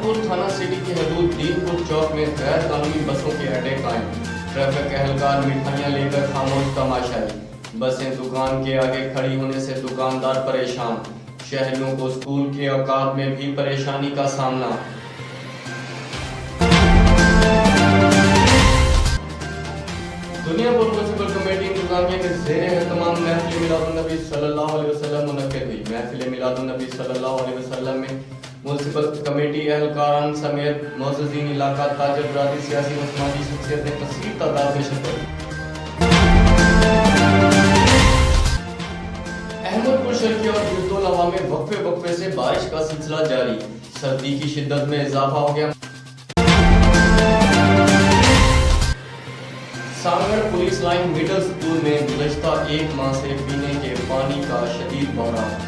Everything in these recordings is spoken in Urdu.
پور تھانہ سٹی کی حدود دین پور چوک میں غیر قانونی بسوں کے اڈے قائم، ٹریفک اہلکار مٹھائیاں لے کر خاموش تماشائی، بسیں دکان کے آگے کھڑی ہونے سے دکاندار پریشان، شہریوں کو اسکول کے اوقات میں بھی پریشانی کا سامنا۔ دنیا پور میونسپل کمیٹی انتظامیہ کے زیر اہتمام محفل میلاد النبی صلی اللہ علیہ وسلم منعقد ہوئی۔ محفل میلاد النبی صلی اللہ علیہ وسلم میں میونسپل کمیٹی اہلکاران سمیت معززین علاقہ، تاجر برادری، سیاسی و سماجی شخصیت نے کثیر تعداد میں شرکت کی۔ احمد پور شرقی اور جلدولوا میں وقفے سے بارش کا سلسلہ جاری، سردی کی شدت میں اضافہ ہو گیا۔ سانگڑ پولیس لائن مڈل سکول میں گزشتہ ایک ماہ سے پینے کے پانی کا شدید بحران۔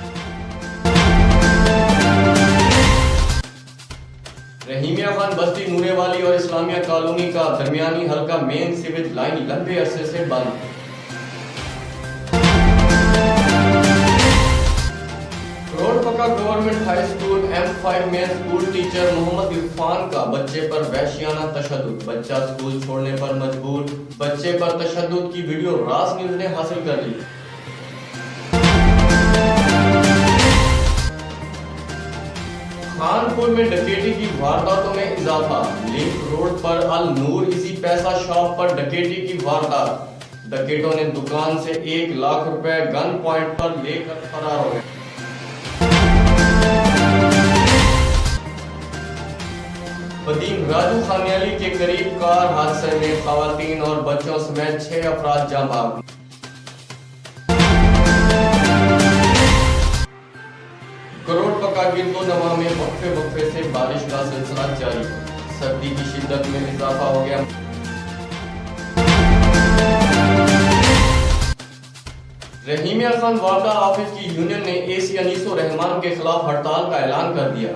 رحیمیہ خان بستی نورے والی اور اسلامیہ کالونی کا درمیانی حلقہ مین سیویج لائن لمبے عرصے سے بند۔ روڈ پکا گورنمنٹ ہائی اسکول M5 میں اسکول ٹیچر محمد عرفان کا بچے پر وحشیانہ تشدد، بچہ اسکول چھوڑنے پر مجبور، بچے پر تشدد کی ویڈیو راز نیوز نے حاصل کر لی۔ خان پور میں ڈکیٹی کی وارداتوں میں اضافہ، لنک روڈ پر النور ایزی پیسہ شاپ پر ڈکیٹی کی واردات، ڈکیٹوں نے دکان سے 1 لاکھ روپے گن پوائنٹ پر لے کر فرار ہو گئے۔ قدیم راجو خانیالی کے قریب کار حادثے میں خواتین اور بچوں سمیت 6 افراد جاں بحق۔ کروڑ پکا گردونوا میں وقفے سے بارش کا سلسلہ جاری، سردی کی شدت میں اضافہ ہو گیا۔ رحیمیہ خان والدہ آفس کی یونین نے AC انیس الرحمان کے خلاف ہڑتال کا اعلان کر دیا۔